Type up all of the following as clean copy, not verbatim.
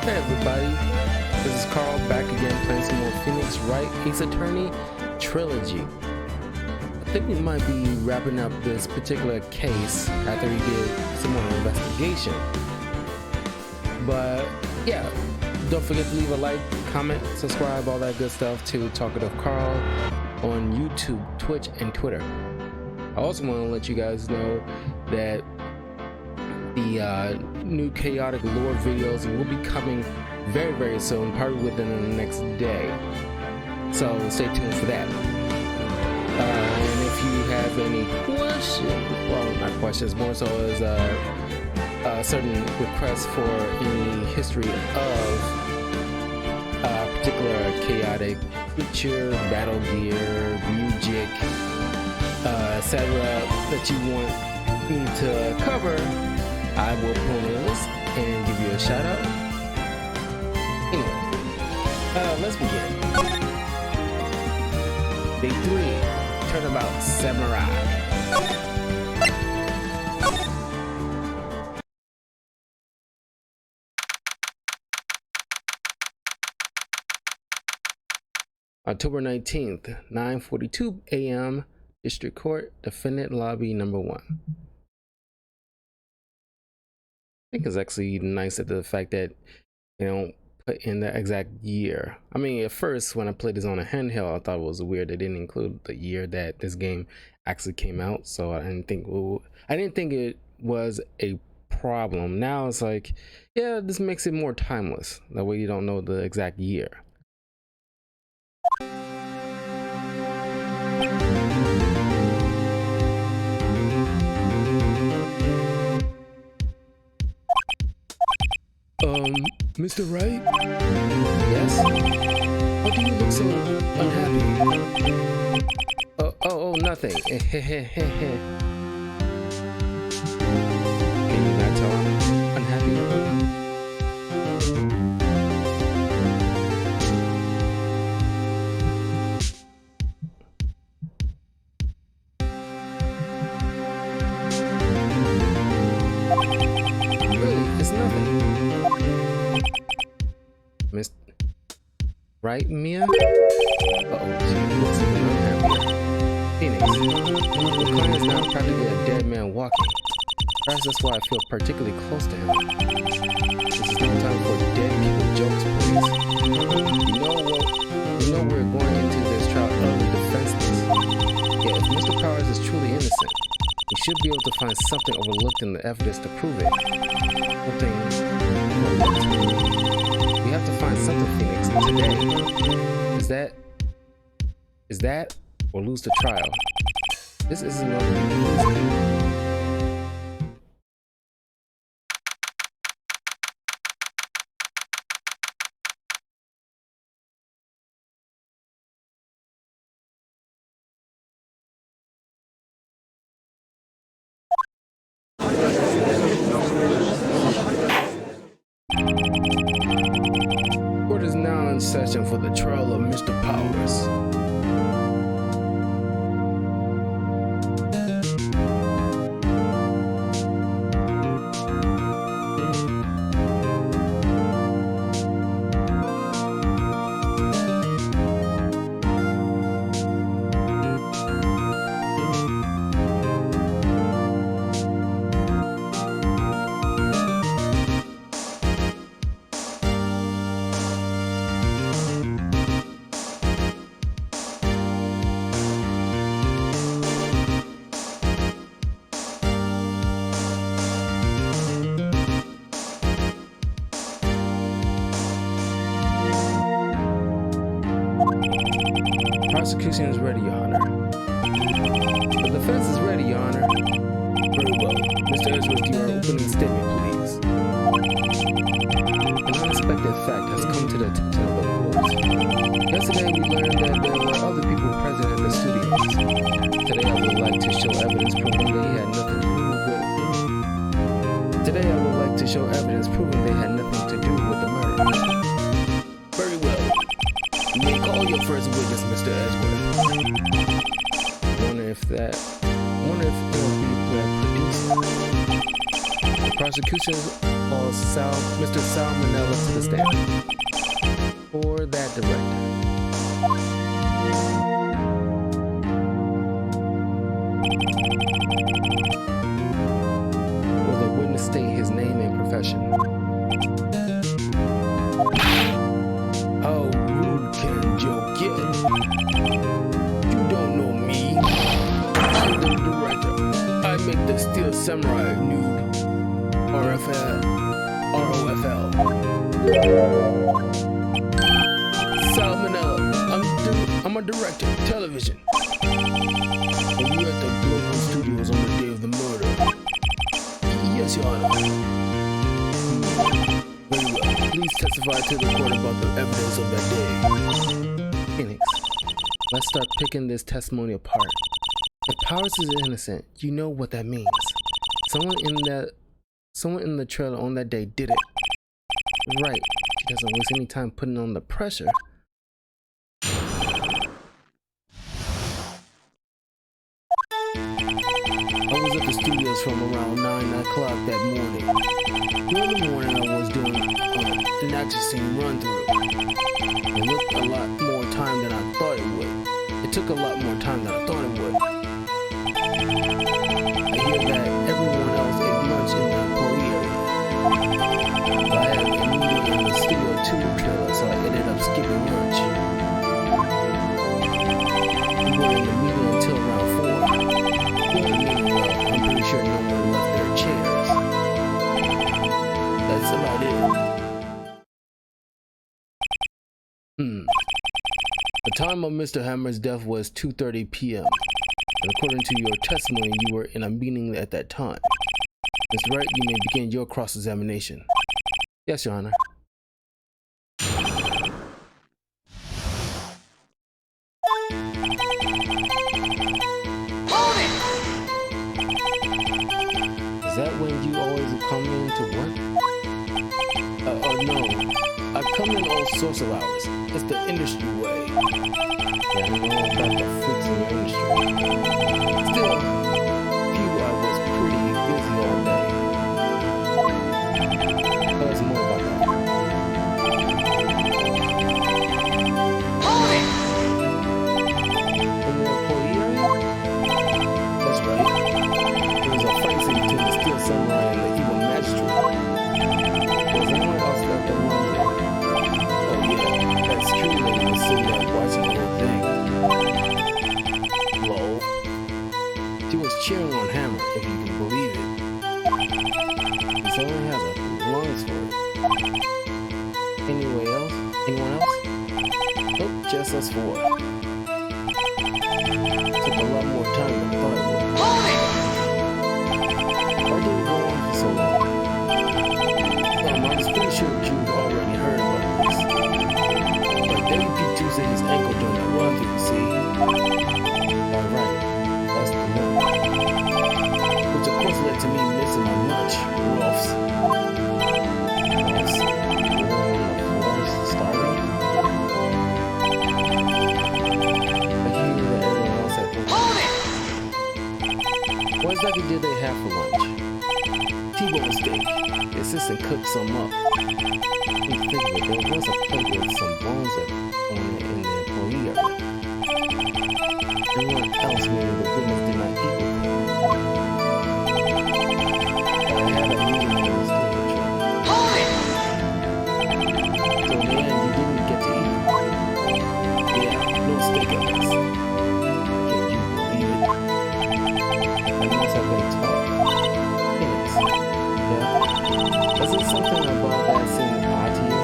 Hey everybody, this is Carl back again playing some more Phoenix Wright Ace Attorney Trilogy. I think we might be wrapping up this particular case after we did some more investigation. But yeah, don't forget to leave a like, comment, subscribe, all that good stuff to Talkative Carl on YouTube, Twitch, and Twitter. I also want to let you guys know that the new chaotic lore videos will be coming very soon, probably within the next day, so stay tuned for that. And if you have any questions, well, not questions, more so as certain requests for any history of a particular chaotic creature, battle gear, music, etc. that you want me to cover, I will pull a list and give you a shout out. Anyway, let's begin. Day 3, Turnabout Samurai. October 19th, 9:42 a.m. District Court, Defendant Lobby number 1. I think it's actually nice at the fact that they don't put in the exact year. I mean, at first when I played this on a handheld, I thought it was weird they didn't include the year that this game actually came out. So I didn't think it was a problem. Now it's like, yeah, this makes it more timeless. That way you don't know the exact year. Mr. Wright? Yes? Why do you look so unhappy? Oh, nothing. Can you not tell I'm unhappy? Really, it's nothing. Miss Right, Mia? Uh-oh, she looks even unhappy. Phoenix, the client is now practically a dead man walking. Perhaps that's why I feel particularly close to him. This is no time for dead people jokes, please. You know we're going into this trial utterly defenseless. Yeah, if Mr. Powers is truly innocent, we should be able to find something overlooked in the evidence to prove it. Something overlooked. We have to find something, Phoenix, today. Is that or lose the trial? This isn't going to be easy. Court is now in session for the trial of Mr. Powers. Prosecution is ready, Your Honor. The defense is ready, Your Honor. Very well. Mr. Edgeworth, your opening statement, please. An unexpected fact has come to the attention of the court. Yesterday, we learned that there were other people present at the studios. Today, I would like to show evidence proving they had nothing to do with. Today, I would like to show evidence proving they had nothing to do with the murder. Very well. You may call your first witness, Mr. Edgeworth. Wonder if it'll be produced. The prosecution calls Mr. Salmonella to the stand. For that director. Will the witness state his name and profession? How rude can Joe get? You don't know me. I'm the director. I make the Steel Samurai nude. ROFL. Salmonella. I'm a director. Television. Were you at the Global Studios on the day of the murder? Yes, Your Honor. Very well. Please testify to the court about the evidence of that day. Phoenix, let's start picking this testimony apart. If Powers is innocent, you know what that means. Someone in the trailer on that day did it. Right. She doesn't waste any time putting on the pressure. I was at the studios from around 9 o'clock that morning. During the morning, I was doing an action scene run through. It took a lot more time than I thought it would. I hear that everyone else ate lunch in the employee area. But I had a meeting in the Studio 2 trailer, so I ended up skipping lunch. We were in the meeting until around 4. During the meeting, well, I'm pretty sure no one left their chairs. That's about it. The time of Mr. Hammer's death was 2:30 p.m. And according to your testimony, you were in a meeting at that time. Mr. Wright, you may begin your cross-examination. Yes, Your Honor. Is that when you always come in to work? No. I come in all sorts of hours. It's the industry way. Yeah, I know about the freaks in the industry. Still, I was pretty busy all day. Tell us more about that. In the employee area? That's right. There was a fight scene between the Steel Samurai and the evil magistrate. Was anyone else left alone there? Oh yeah, that security lady was sitting there watching the whole thing. Lol. She was cheering on Hammer, if you can believe it. Someone has a lungs for it. Anyone else? Nope, just us 4. Took a lot more time than I thought it would. Why did it go on for so long? I was pretty sure you've already heard about this. But WP twisted his ankle during the run through, see? Alright, that's the one. Which of course led to me missing my lunch, roughs. Yes, on the floor, starving. I hear that everyone else had lunch. What exactly did they have for lunch? T-bone steak. The assistant cooked some up. We figured there was a plate with some bones on it in the employee area. Everyone else, meaning the witness, did not eat with them. But I had a meeting in the studio trailer. So in the end, you didn't get to eat. Yeah, no steak at this. Can you believe it? I must have been taught. Phoenix. Yeah. Is it something about that seem odd to you?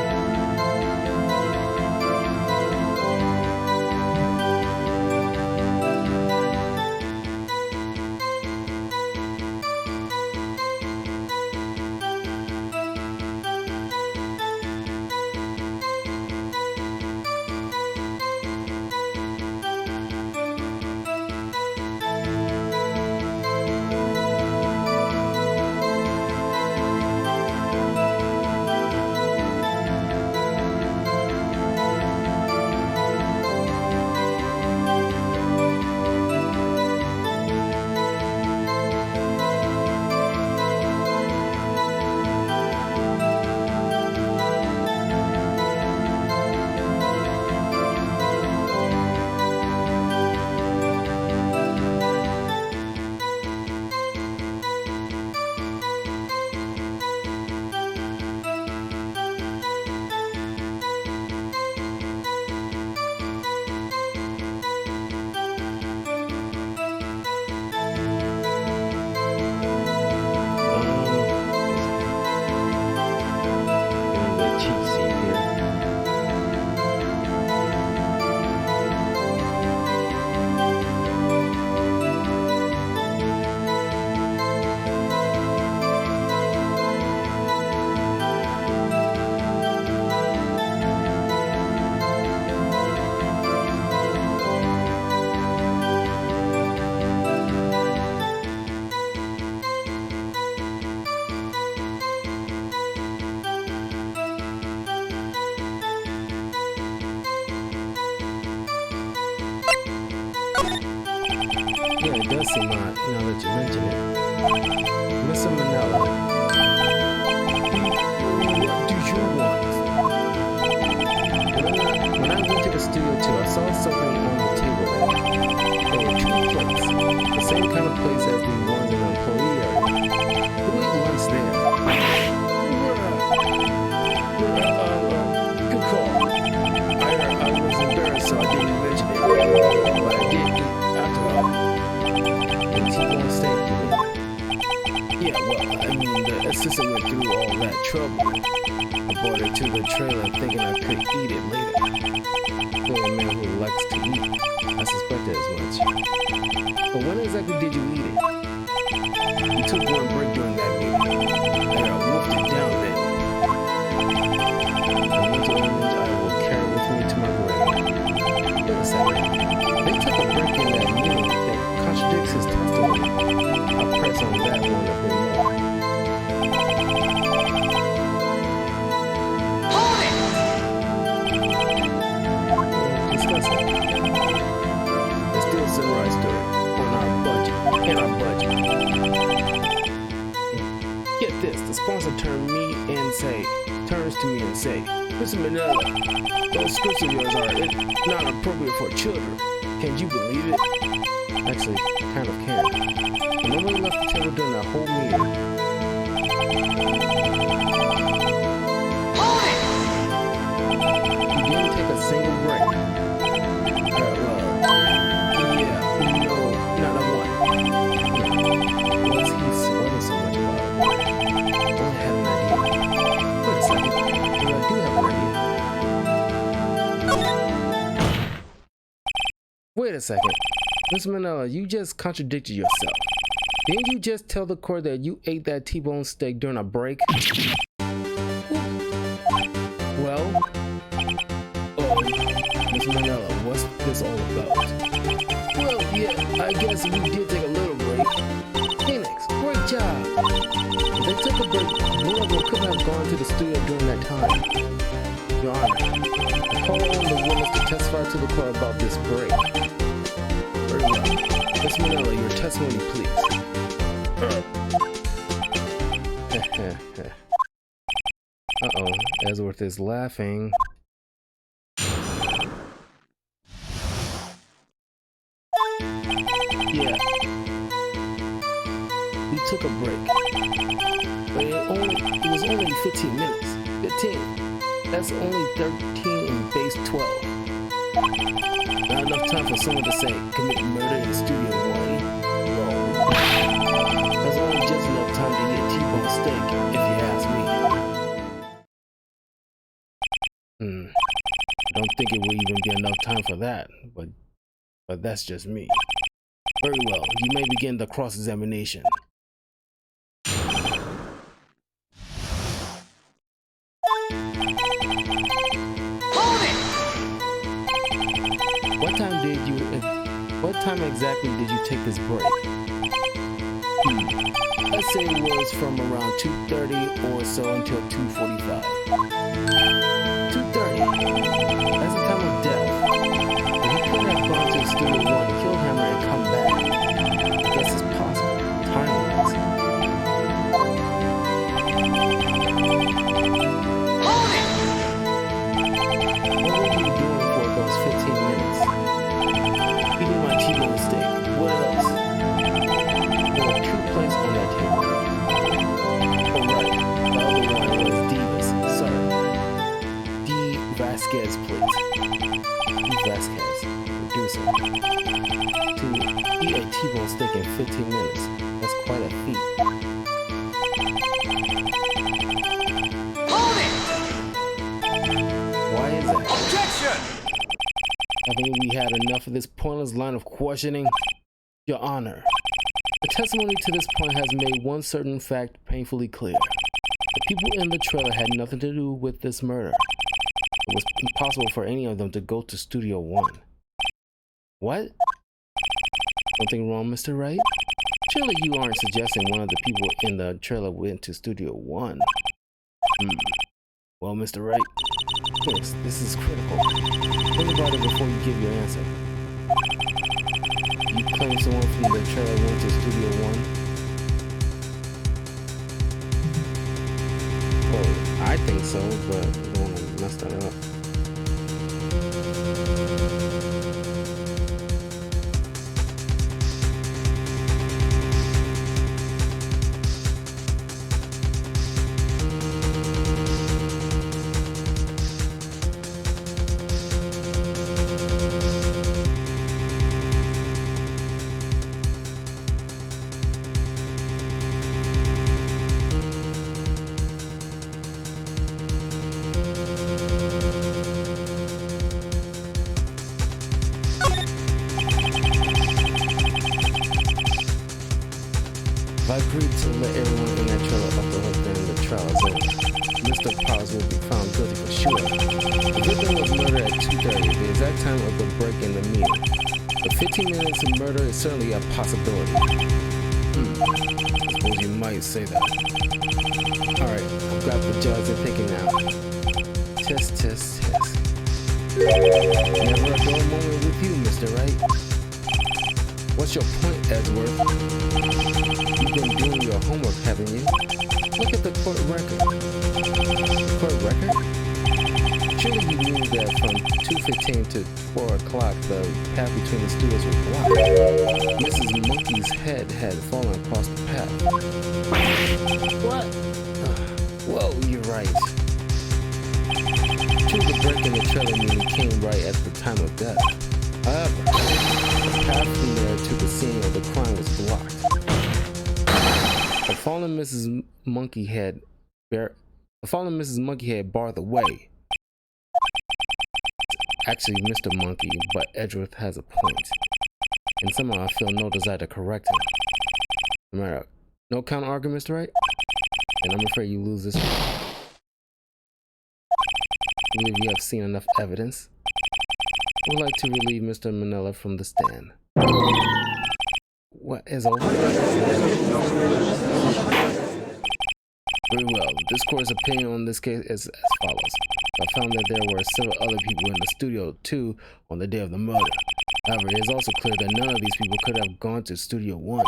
Yeah, it does seem odd now that you mention it. Mr. Manila, what do you want? When I went to the studio too, I saw something on the table there. There were 2 plates, the same kind of plates as the ones in the employee area. Who ate lunch there? Good call. I was embarrassed, so I didn't mention it. But I did eat after all. And T-bone steak, you mean? Yeah, well, I mean, the assistant went through all that trouble. I brought it to the trailer thinking I could eat it later. Really a man who likes to eat. I suspected as much. But when exactly did you eat it? We took one break during that meeting. And I wolfed it down then. A mental image I will carry with me to my grave. Wait a second. They took a break in that meeting that contradicts his testimony. I'll press on that one a bit more. Hold it! Discuss it. It's still a samurai story on our budget. In our budget. Get this, the sponsor turns to me and say, Mr. Manila, those scripts of yours are not appropriate for children. Can you believe it? Actually, kind of can. And nobody left the table during that whole meeting. Hold it! You didn't take a single break. Yeah, no, not a one. What's he sweating so much about? I had an idea. Wait a second. I do have an idea. Wait a second. Miss Manila, you just contradicted yourself. Didn't you just tell the court that you ate that T-bone steak during a break? Well, Miss Manila, what's this all about? Well, yeah, I guess we did take a little break. Phoenix, great job. If they took a break, one of them couldn't have gone to the studio during that time. Your Honor, call on the witness to testify to the court about this break. Very well. Miss Manila, your testimony, please. Uh-oh, Ellsworth is laughing. Yeah. We took a break. But it was only 15 minutes. 15. That's only 13 in base 12. Not enough time for someone to say, commit murder in Studio 1. Wrong. That's only just enough time to eat a T-bone steak, if you ask me. I don't think it will even be enough time for that, but that's just me. Very well, you may begin the cross-examination. Hold it! What time exactly did you take this break? Let's say it was from around 2:30 or so until 2:45. 2:30. That's the time of death. But he could have gone to Studio 1, killed Hammer, and come back. I guess it's possible. Time-wise. Hold it! What were you doing for those 15 minutes? Eating my T-bone steak. What else? There were 2 plates on that table. Oh, right. The other one was Diva's. Sorry. D. Vasquez plate. D. Vasquez. Producer. To eat a T-bone steak in 15 minutes. That's quite a feat. Hold it! Why is that? Objection! Haven't we had enough of this pointless line of questioning? Your Honor, the testimony to this point has made one certain fact painfully clear. The people in the trailer had nothing to do with this murder. It was impossible for any of them to go to Studio 1. What? Something wrong, Mr. Wright? Surely you aren't suggesting one of the people in the trailer went to Studio 1. Well, Mr. Wright, this is critical. Think about it before you give your answer. You claim someone from the trailer went to Studio One? Well, I think so, but I don't want to mess that up. I agreed to let everyone in that trailer off the hook during the trial is over. Mr. Powers will be found guilty for sure. The victim was murdered at 2:30, the exact time of the break in the meeting. The 15 minutes of murder is certainly a possibility. I suppose you might say that. Alright, I've got the judge thinking now. Test, test, test. Never a dull moment with you, Mr. Wright. What's your point, Edgeworth? You've been doing your homework, haven't you? Look at the court record. Court record? Surely you knew that from 2:15 to 4 o'clock the path between the studios was blocked. Mrs. Monkey's head had fallen across the path. What? Whoa, you're right. True, the break in the trailer meeting came right at the time of death. However, the path from there to the scene of the crime was blocked. The fallen Mrs. Monkeyhead barred the way. Actually, Mr. Monkey, but Edgeworth has a point. And somehow I feel no desire to correct him. Amara, no counter argument, Mr. Wright? And I'm afraid you lose this one. I believe you have seen enough evidence. I would like to relieve Mr. Manella from the stand. What is over? Very well. This court's opinion on this case is as follows. I found that there were several other people in the studio too on the day of the murder. However, it is also clear that none of these people could have gone to Studio One.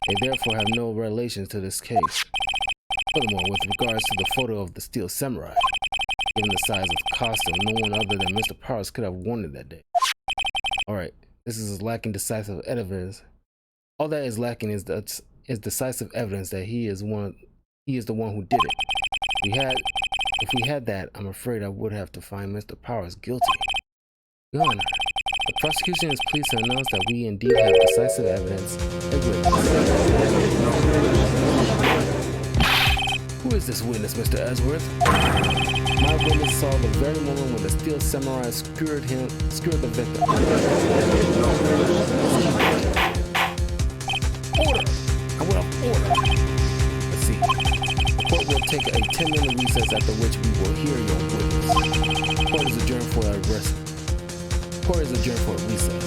They therefore have no relation to this case. Furthermore, with regards to the photo of the Steel Samurai, given the size of the costume, no one other than Mr. Powers could have worn it that day. Alright, this is lacking decisive evidence. All that is lacking is decisive evidence that he is the one who did it. If we had that, I'm afraid I would have to find Mr. Powers guilty. Your Honor, the prosecution is pleased to announce that we indeed have decisive evidence. Who is this witness, Mr. Edgeworth? My witness saw the very moment when the Steel Samurai skewered the victim. Order! I will have order! Let's see. The court will take a 10-minute recess after which we will hear your witness. Court is adjourned for a recess. Court is adjourned for a recess.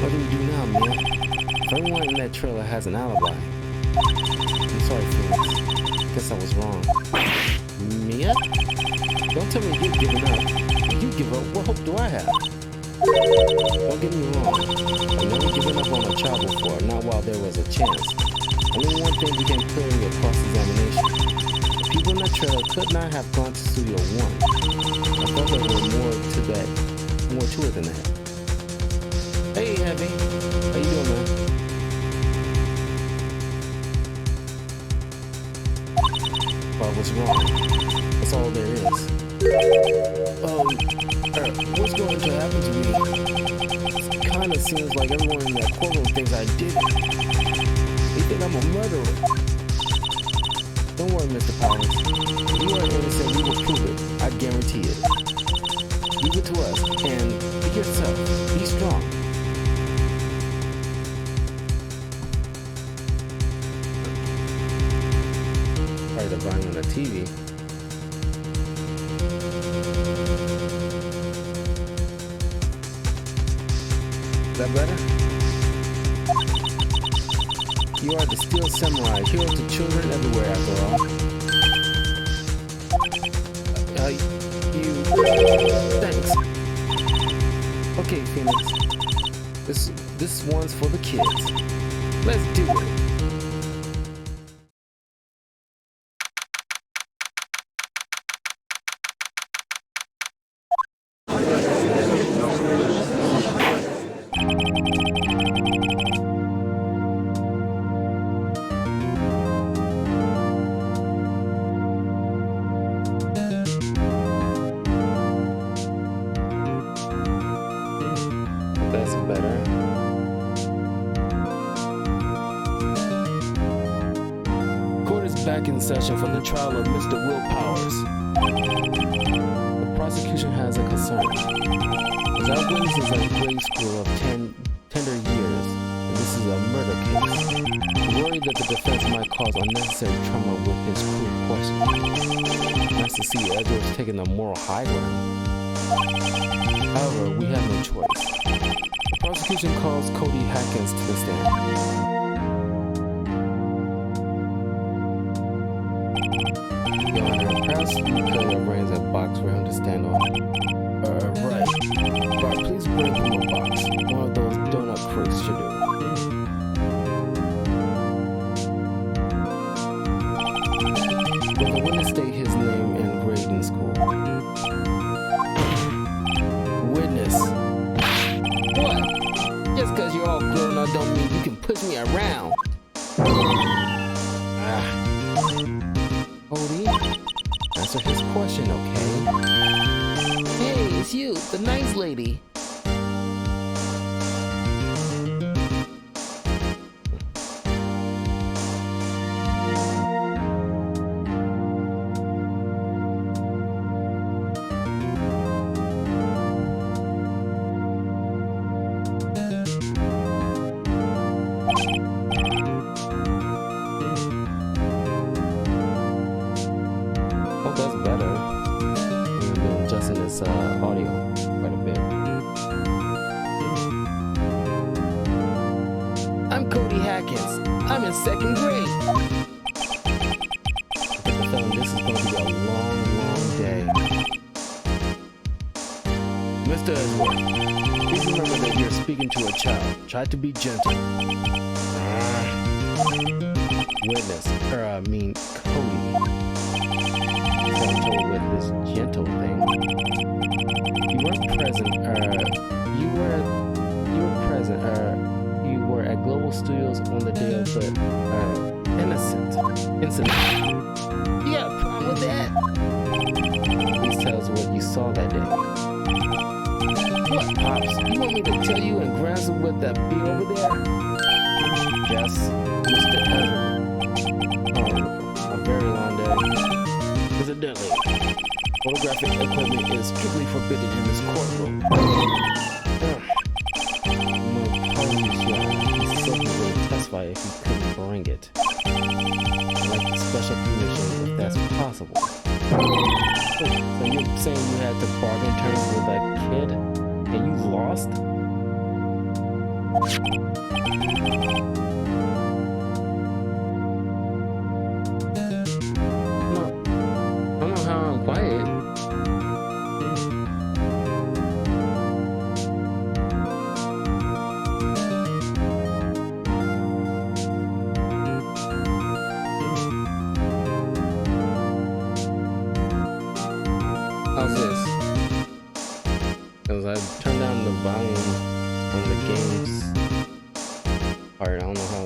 What do we do now, Mia? If everyone in that trailer has an alibi. I'm sorry, Felix. Guess I was wrong. Mia? Don't tell me you've given up. If you give up, what hope do I have? Don't get me wrong. I've never given up on a child before, not while there was a chance. Only one thing became clear in your cross-examination. The people in that trailer could not have gone to Studio One. I thought there was more to it than that. Hey, Abby. How you doing, man? Well, I was wrong. That's all there is. What's going to happen to me? It kinda seems like everyone in that courtroom thinks I did it. They think I'm a murderer. Don't worry, Mr. Powers. If you are innocent, we will prove it. I guarantee it. Leave it to us, and be yourself. Be strong. Probably the volume on the TV. Is that better? You are the Steel Samurai, hero to children everywhere, after all. Thanks. Okay, Phoenix. This one's for the kids. Let's do it. That's better. Court is back in session for the trial of Mr. Will Powers. The prosecution has a concern. As our witness is at grade school of tender years, and this is a murder case, we worry that the defense might cause unnecessary trauma with his crude questions. Nice to see Edward's taking the moral high ground. However, we have no choice. The prosecution calls Cody Hackins to the stand. Your Honor, perhaps you could arrange a box for him to stand on. Right. Bart, please bring him a box. One of those donut crooks should do. Will the witness state his name and grade in school? Witness. What? Just because you're all grown up don't mean you can push me around. Cody, answer his question, okay? Hey, it's you, the nice lady. Oh, that's better. I've been adjusting this audio quite a bit. I'm Cody Hackins. I'm in 2nd grade. I think this is going to be a long, long day. Mr. Edward, please remember that you're speaking to a child. Try to be gentle. Witness, Cody. Gentle with this gentle thing. You weren't present, you were at Global Studios on the day of the, incident. You got a problem with that? Please tell us what you saw that day. What, Pops? You want me to tell you and grandson what that be over there? Yes, Mr. Edward. Oh, a very long day. Incidentally, photographic equipment is strictly forbidden in this courtroom. No apologies, Your Honor. He said he would testify if he couldn't bring it. I'd like special permission if that's possible. So you're saying you had to bargain terms with that kid and you lost? Quiet. How's this? Because I turned down the volume on the games part. I don't know how.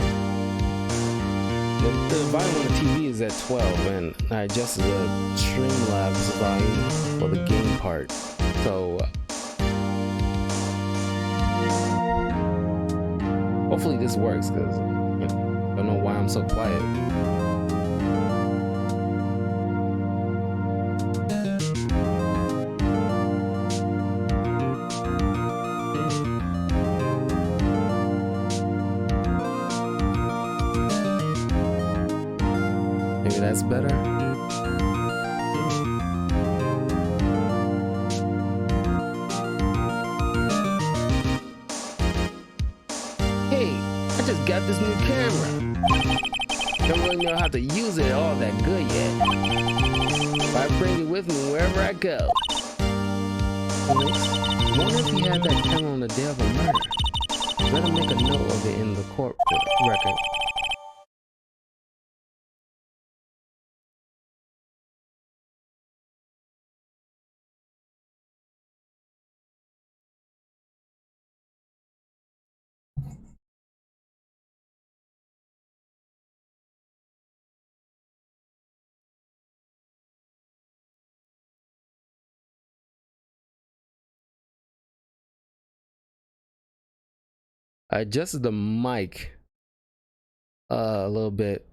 The volume on the TV is at 12, and I adjusted the Streamlabs volume for the game part. So hopefully this works, because I don't know why I'm so quiet. Maybe that's better. Hey, I just got this new camera. Don't really know how to use it all that good yet. But I bring it with me wherever I go. I wonder if he had that camera on the day of the murder. Better make a note of it in the court record. I adjusted the mic a little bit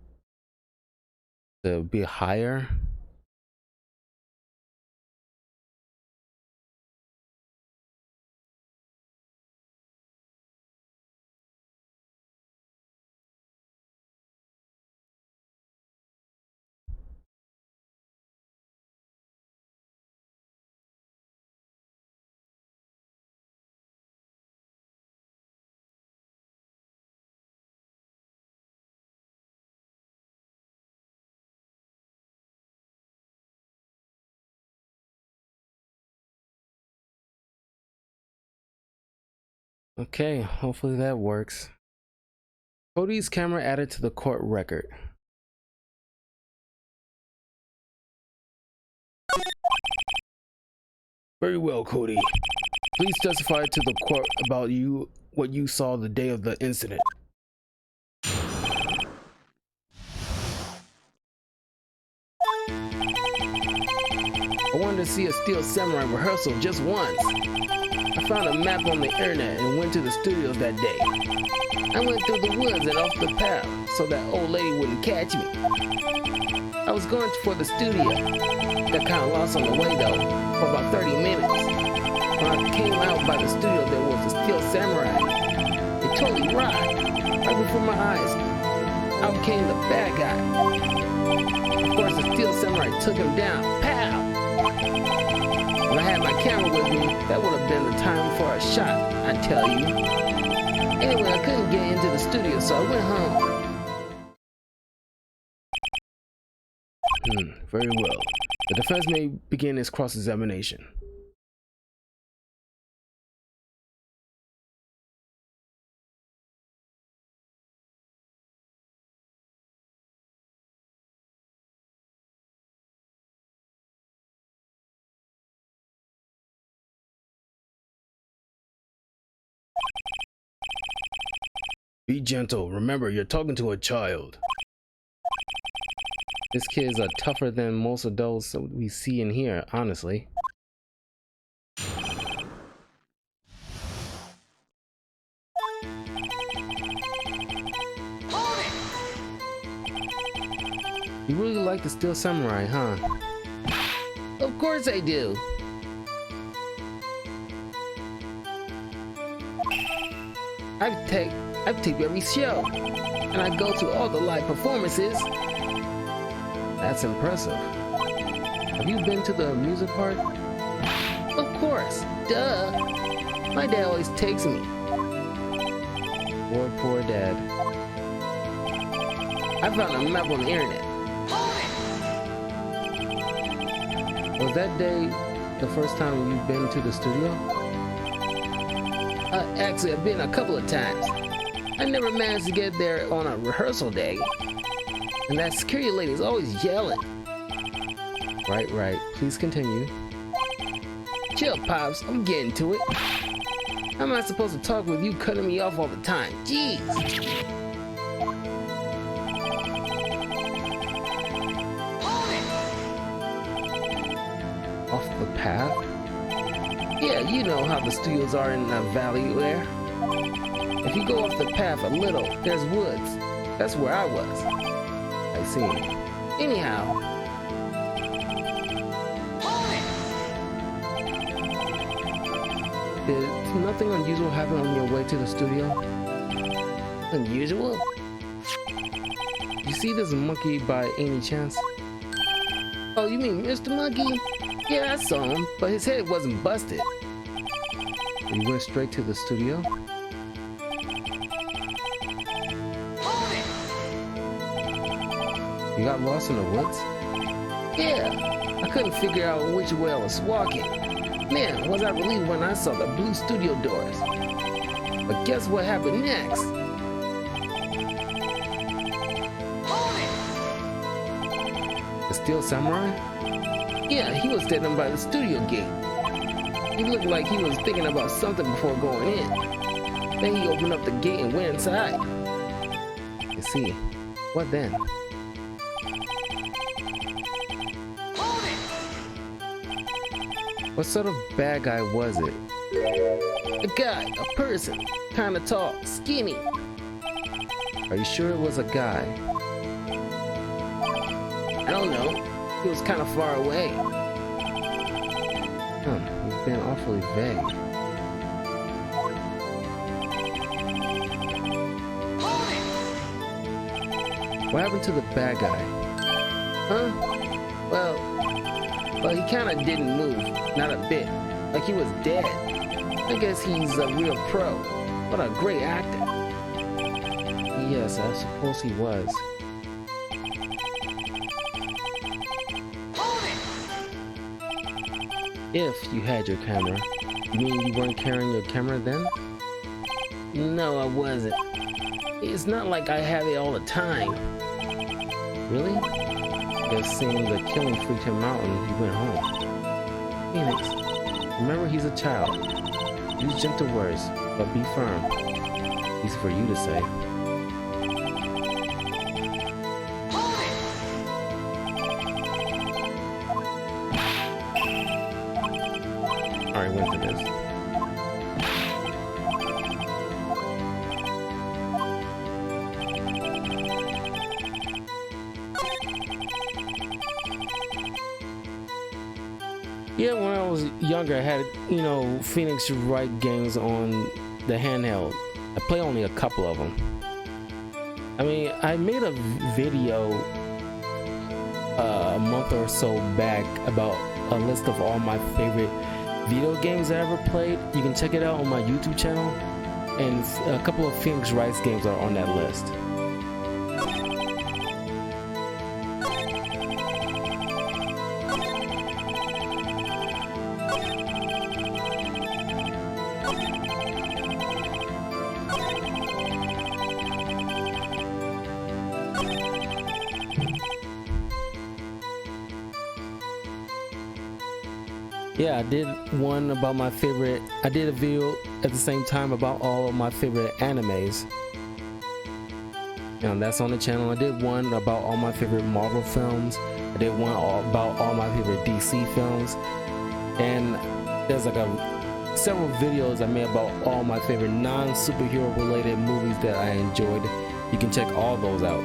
to be higher. Okay, hopefully that works. Cody's camera added to the court record. Very well, Cody. Please testify to the court about what you saw the day of the incident. I wanted to see a Steel Samurai rehearsal just once. I found a map on the internet and went to the studios that day. I went through the woods and off the path so that old lady wouldn't catch me. I was going for the studio. Got kind of lost on the way though, for about 30 minutes. When I came out by the studio, there was a Steel Samurai. It totally rocked. Right before my eyes, out came the bad guy. Of course, the Steel Samurai took him down. Pow! If I had my camera with me, that would have been the time for a shot, I tell you. Anyway, I couldn't get into the studio, so I went home. Very well. The defense may begin its cross-examination. Be gentle. Remember, you're talking to a child. This kids are tougher than most adults we see in here, honestly. You really like the Steel Samurai, huh? Of course I do. I've taped every show, and I go to all the live performances. That's impressive. Have you been to the music part? Of course, duh. My dad always takes me. Poor dad. I found a map on the internet. Was that day the first time you've been to the studio? Actually, I've been a couple of times. I never managed to get there on a rehearsal day. And that security lady is always yelling. Right. Please continue. Chill, Pops. I'm getting to it. How am I supposed to talk with you cutting me off all the time? Jeez. Off the path? Yeah, you know how the studios are in the valley there. If you go off the path a little, there's woods. That's where I was. I see. Anyhow. Did nothing unusual happen on your way to the studio? Unusual? You see this monkey by any chance? Oh, you mean Mr. Monkey? Yeah, I saw him, but his head wasn't busted. You went straight to the studio? You got lost in the woods? Yeah, I couldn't figure out which way I was walking. Man, was I relieved when I saw the blue studio doors. But guess what happened next? Hold it! The Steel Samurai? Yeah, he was standing by the studio gate. He looked like he was thinking about something before going in. Then he opened up the gate and went inside. I see. What then? Hold it! What sort of bad guy was it? A guy, a person, kinda tall, skinny. Are you sure it was a guy? I don't know. He was kinda far away. You've been awfully vague. Hold it! What happened to the bad guy? Huh? Well, he kinda didn't move. Not a bit. Like he was dead. I guess he's a real pro. What a great actor. Yes, I suppose he was. Hold it! If you had your camera. You mean you weren't carrying your camera then? No, I wasn't. It's not like I have it all the time. Really? I guess seeing the killing freaked him out and he went home. Phoenix, remember he's a child. Use gentle words, but be firm. These for you to say. Hold it! Alright, went to this. Yeah, when I was younger, I had, Phoenix Wright games on the handheld. I play only a couple of them. I mean, I made a video a month or so back about a list of all my favorite video games I ever played. You can check it out on my YouTube channel, and a couple of Phoenix Wright games are on that list. Yeah, I did one about my favorite. I did a video at the same time about all of my favorite animes. And that's on the channel. I did one about all my favorite Marvel films. I did one about all my favorite DC films. And there's like several videos I made about all my favorite non-superhero related movies that I enjoyed. You can check all those out.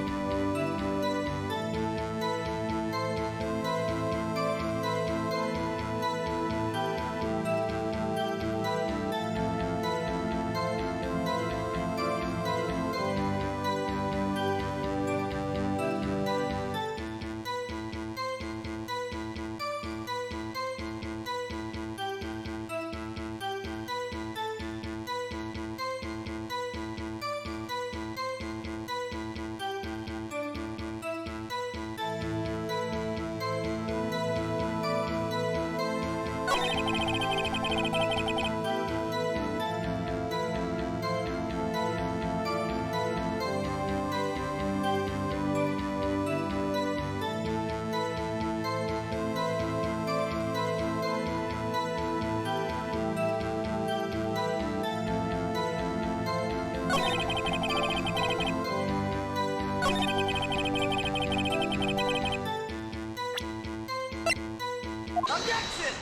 Objection!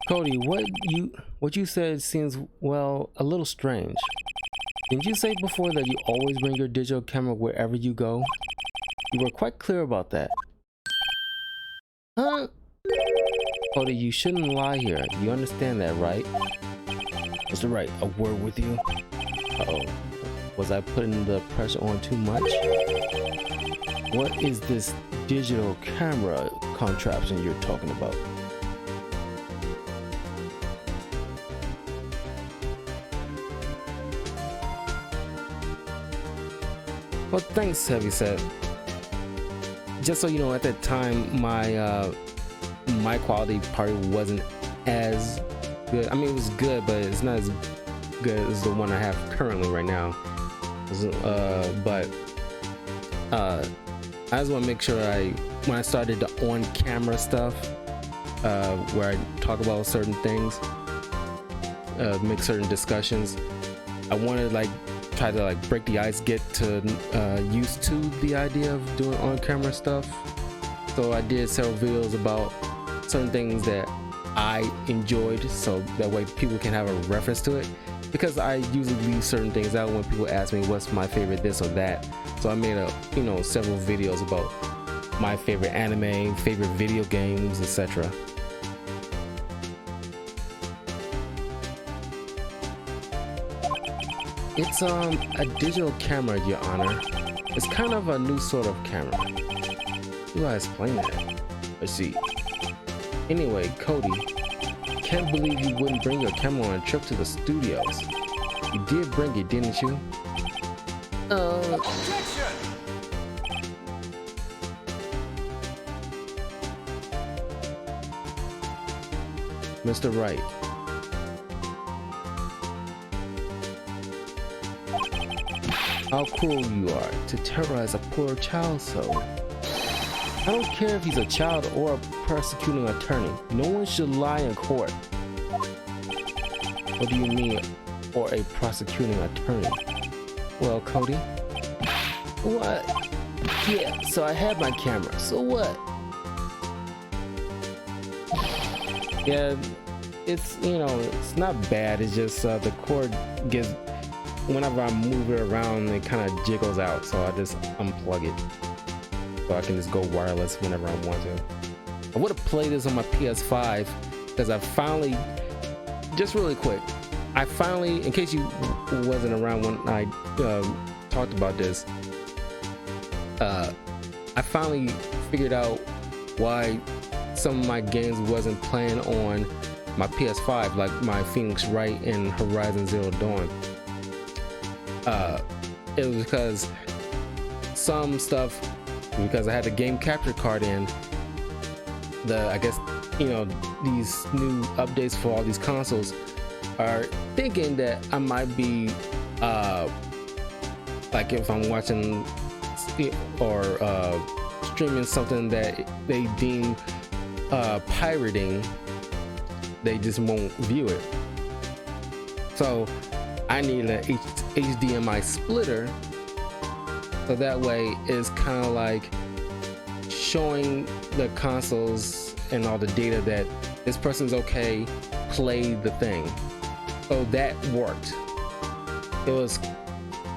Cody, what you said seems, well, a little strange. Didn't you say before that you always bring your digital camera wherever you go? You were quite clear about that. Huh? Cody, you shouldn't lie here. You understand that, right? Mr. Wright, a word with you? Uh-oh. Was I putting the pressure on too much? What is this digital camera contraption you're talking about? Well, thanks, Heavyset. just so you know, at that time, my quality probably wasn't as good. I mean, it was good, but it's not as good as the one I have currently right now. But I just want to make sure when I started the on-camera stuff, where I talk about certain things, make certain discussions, I wanted to try to break the ice, get to used to the idea of doing on-camera stuff. So I did several videos about certain things that I enjoyed, so that way people can have a reference to it, because I usually leave certain things out when people ask me what's my favorite this or that. So I made several videos about my favorite anime, favorite video games, etc. It's a digital camera, Your Honor. It's kind of a new sort of camera. How do I explain that? Let's see. Anyway, Cody, can't believe you wouldn't bring your camera on a trip to the studios. You did bring it, didn't you? Objection! Mr. Wright. How cruel you are to terrorize a poor child so. I don't care if he's a child or a prosecuting attorney. No one should lie in court. What do you mean, or a prosecuting attorney? Well, Cody? What? Yeah, so I had my camera. So what? Yeah, it's not bad. It's just the cord gets, whenever I move it around, it kind of jiggles out. So I just unplug it, so I can just go wireless whenever I want to. I would have played this on my PS5 because I finally, just really quick, I finally, in case you wasn't around when I talked about this, I finally figured out why some of my games wasn't playing on my PS5, like my Phoenix Wright and Horizon Zero Dawn. It was because some stuff, because I had the game capture card in, I guess these new updates for all these consoles are thinking that I might be like if I'm watching or streaming something that they deem pirating, they just won't view it. So I need an HDMI splitter, so that way it's kind of like showing the consoles and all the data that this person's okay, play the thing. So that worked.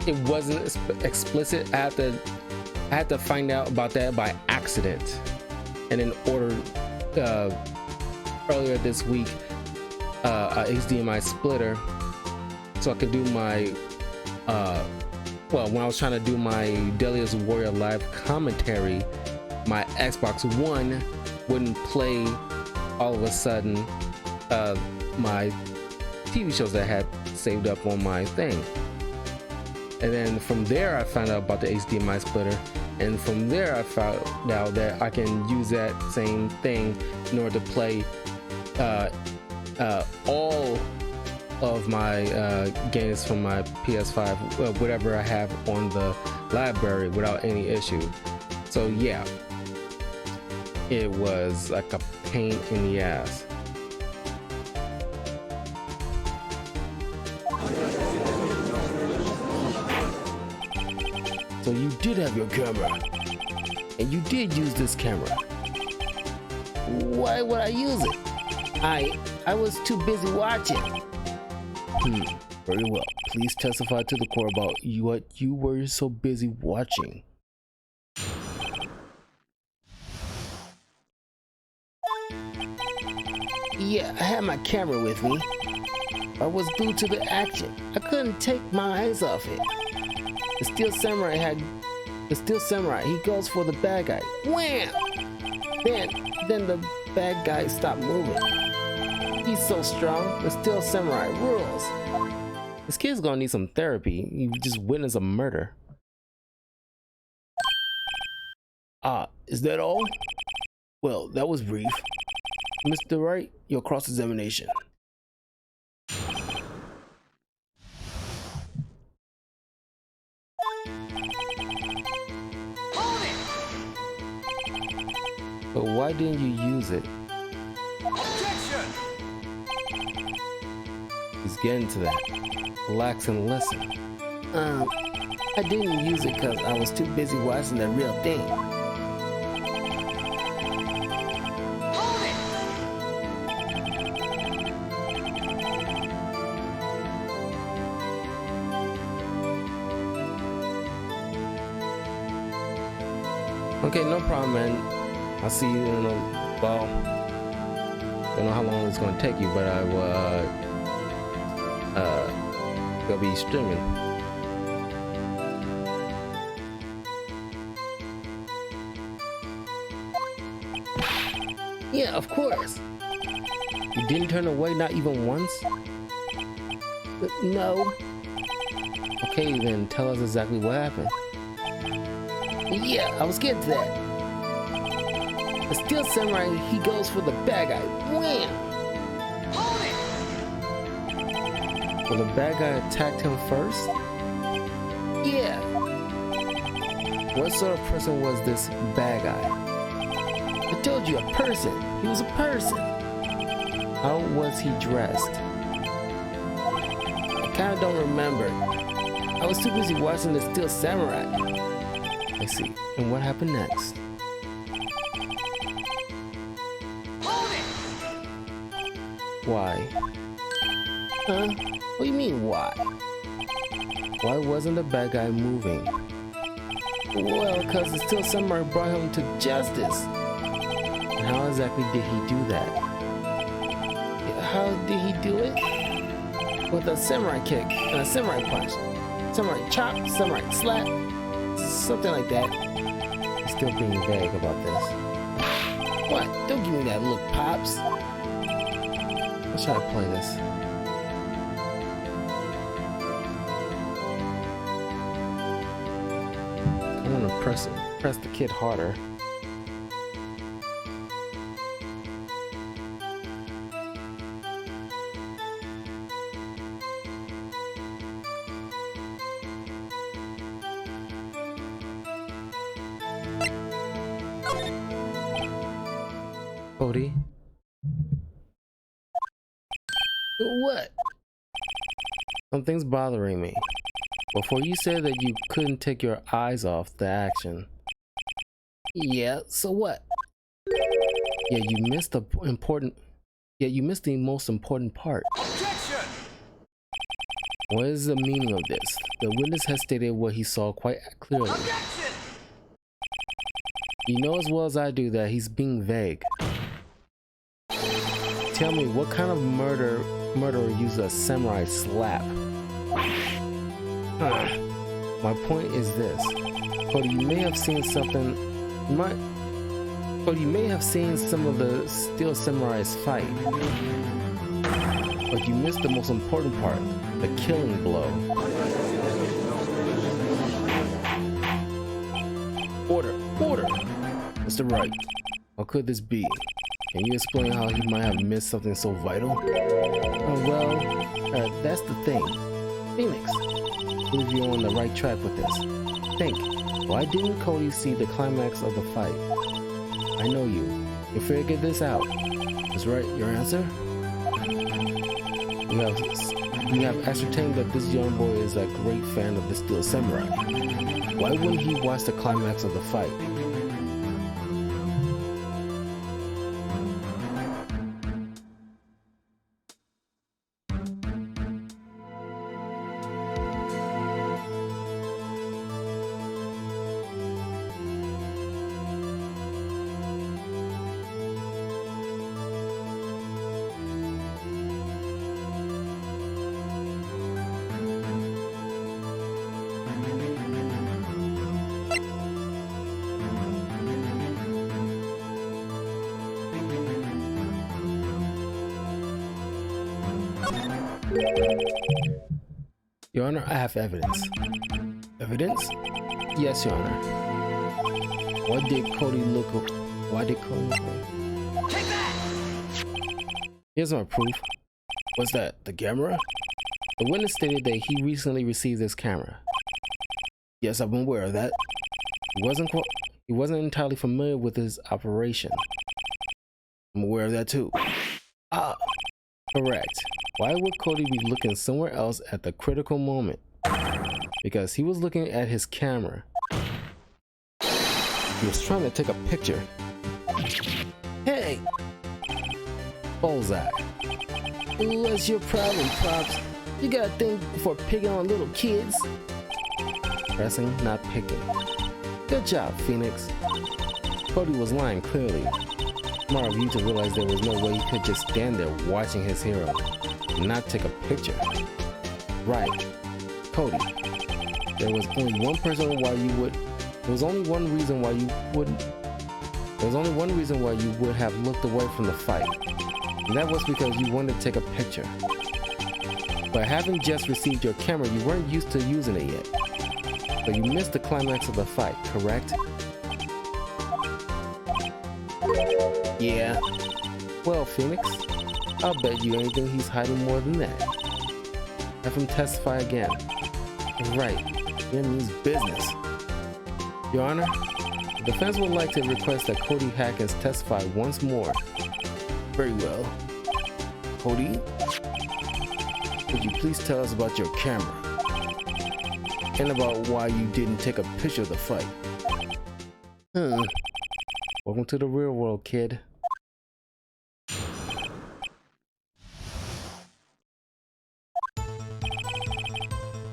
It wasn't explicit. I had to find out about that by accident, and then ordered earlier this week a HDMI splitter, so I could do my when I was trying to do my Delia's Warrior live commentary, my Xbox One wouldn't play all of a sudden my TV shows that I had saved up on my thing. And then from there I found out about the HDMI splitter, and from there I found out that I can use that same thing in order to play all of my games from my PS5, whatever I have on the library, without any issue. So yeah, it was like a pain in the ass. So you did have your camera, and you did use this camera. Why would I use it? I was too busy watching. Very well. Please testify to the court about what you were so busy watching. Yeah, I had my camera with me. I was glued to the action. I couldn't take my eyes off it. The Steel Samurai, he goes for the bad guy. Wham! Then the bad guy stopped moving. He's so strong. The Steel Samurai rules. This kid's gonna need some therapy. You just witnessed a murder. Is that all? Well, that was brief. Mr. Wright, your cross-examination. Hold it! But why didn't you use it? Objection! He's getting to that. Relax and listen. I didn't use it because I was too busy watching the real thing. Hold it! Okay, no problem, man. I'll see you in a, well, don't know how long it's gonna take you, but I will, gonna be streaming. Yeah, of course. You didn't turn away, not even once? No. Okay, then tell us exactly what happened. Yeah, I was getting to that. The Steel Samurai, he goes for the bad guy. Wham! Hold it! So the bad guy attacked him first? Yeah. What sort of person was this bad guy? I told you, a person. He was a person. How was he dressed? I kinda don't remember. I was too busy watching the Steel Samurai. I see. And what happened next? Hold it! Why? Huh? What do you mean, why? Why wasn't the bad guy moving? Well, because the Steel Samurai brought him to justice. And how exactly did he do that? How did he do it? With a samurai kick and a samurai punch. Samurai chop, samurai slap, something like that. He's still being vague about this. What? Don't give me that look, Pops. Let's try to play this. I'm gonna press the kid harder. Cody, What? something's bothering me. Before you said that you couldn't take your eyes off the action. Yeah, so what? Yet you missed the most important part. Objection! What is the meaning of this? The witness has stated what he saw quite clearly. Objection! You know as well as I do that he's being vague. Tell me, what kind of murderer uses a samurai slap? My point is this. Cody, you may have seen something. Cody, you may have seen some of the Steel Samurai's fight. But you missed the most important part, the killing blow. Order! Mr. Wright, what could this be? Can you explain how he might have missed something so vital? That's the thing. Phoenix. Prove you're on the right track with this. Think, why didn't Cody see the climax of the fight? I know you. You figured this out. Is Wright your answer? We have ascertained that this young boy is a great fan of the Steel Samurai. Why wouldn't he watch the climax of the fight? Your Honor, I have evidence. Evidence? Yes, Your Honor. What did Cody look? Why did Cody look? Take that! Here's my proof. What's that? The camera? The witness stated that he recently received this camera. Yes, I'm aware of that. He wasn't entirely familiar with his operation. I'm aware of that too. Ah, correct. Why would Cody be looking somewhere else at the critical moment? Because he was looking at his camera. He was trying to take a picture. Hey! Bullseye. What's your problem, Pops? You got a thing for picking on little kids? Pressing, not picking. Good job, Phoenix. Cody was lying clearly. Smart of you to realize there was no way he could just stand there watching his hero and not take a picture. Right. Cody. There was only one reason why you would have looked away from the fight. And that was because you wanted to take a picture. But having just received your camera, you weren't used to using it yet. So you missed the climax of the fight, correct? Yeah. Well, Phoenix, I'll bet you anything he's hiding more than that. Have him testify again. Right. It means business. Your Honor, the defense would like to request that Cody Hackins testify once more. Very well. Cody, could you please tell us about your camera? And about why you didn't take a picture of the fight? Welcome to the real world, kid.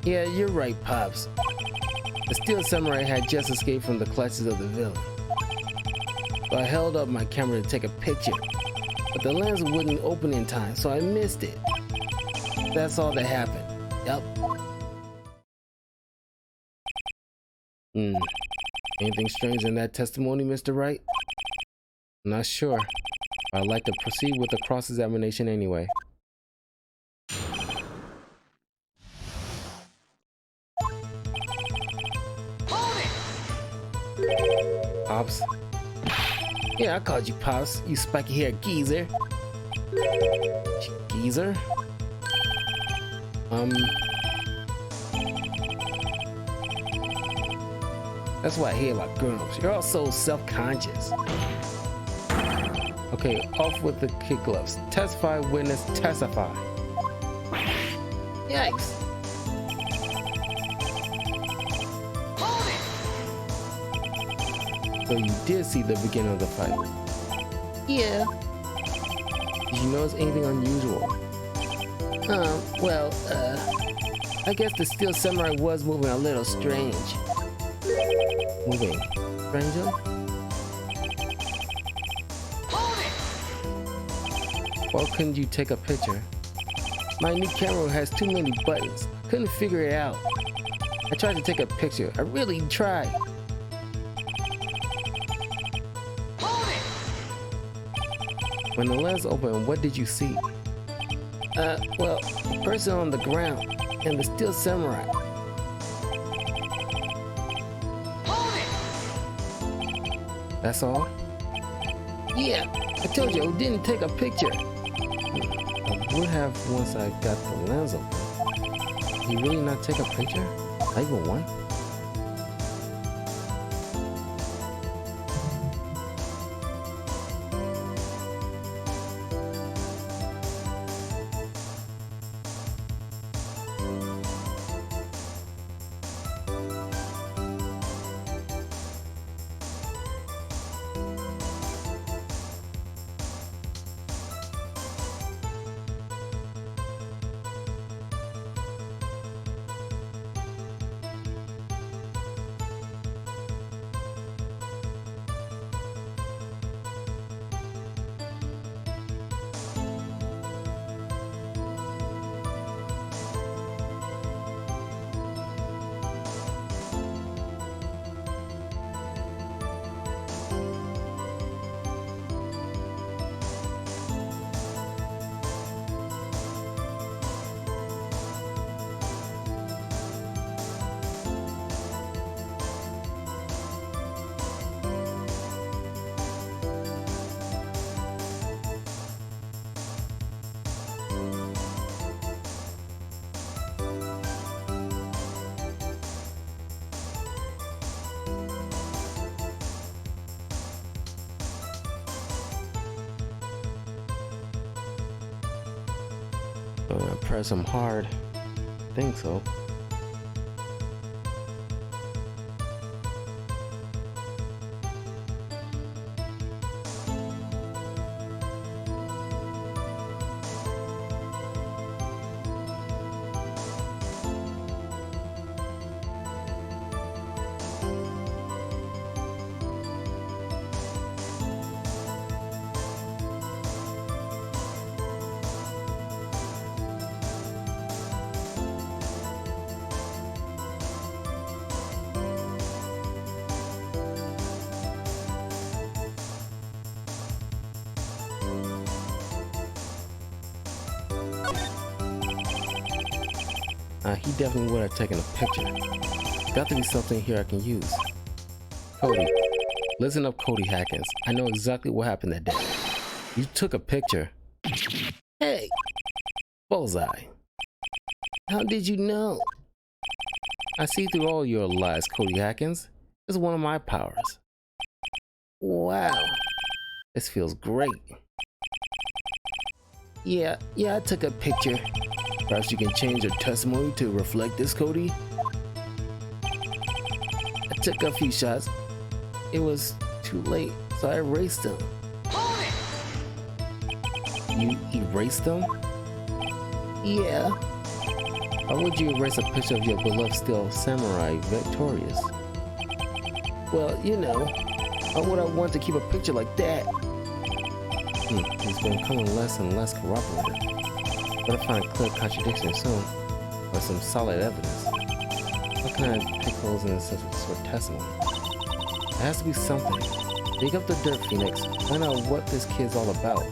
Yeah, you're right, Pops. The Steel Samurai had just escaped from the clutches of the villain. So I held up my camera to take a picture, but the lens wouldn't open in time, so I missed it. That's all that happened. Yup. Anything strange in that testimony, Mr. Wright? I'm not sure. I'd like to proceed with the cross-examination anyway. Pops? Yeah, I called you Pops, you spiky-haired geezer. Geezer? That's what I hear about girls. You're all so self-conscious. Okay, off with the kid gloves. Testify, witness, testify. Yikes. So you did see the beginning of the fight? Yeah. Did you notice anything unusual? I guess the Steel Samurai was moving a little strange. Moving? Stranger? Why couldn't you take a picture? My new camera has too many buttons. Couldn't figure it out. I tried to take a picture. I really tried. When the lens opened, what did you see? Well, a person on the ground and the Steel Samurai. That's all? Yeah, I told you I didn't take a picture. I would have once I got the lens open. Did he really not take a picture? Not even one? Press them hard. Think so. He definitely would have taken a picture. Got to be something here I can use. Cody. Listen up, Cody Hackins. I know exactly what happened that day. You took a picture. Hey! Bullseye. How did you know? I see through all your lies, Cody Hackins. It's one of my powers. Wow. This feels great. Yeah, I took a picture. Perhaps you can change your testimony to reflect this, Cody? I took a few shots. It was too late, so I erased them. Hold it! You erased them? Yeah. Why would you erase a picture of your beloved steel samurai victorious? Well, you know, why would I want to keep a picture like that? He's been becoming less and less corroborated. Better find a clear contradiction soon, or some solid evidence. How can I pick holes in such a testimony? There has to be something. Dig up the dirt, Phoenix. Find out what this kid's all about.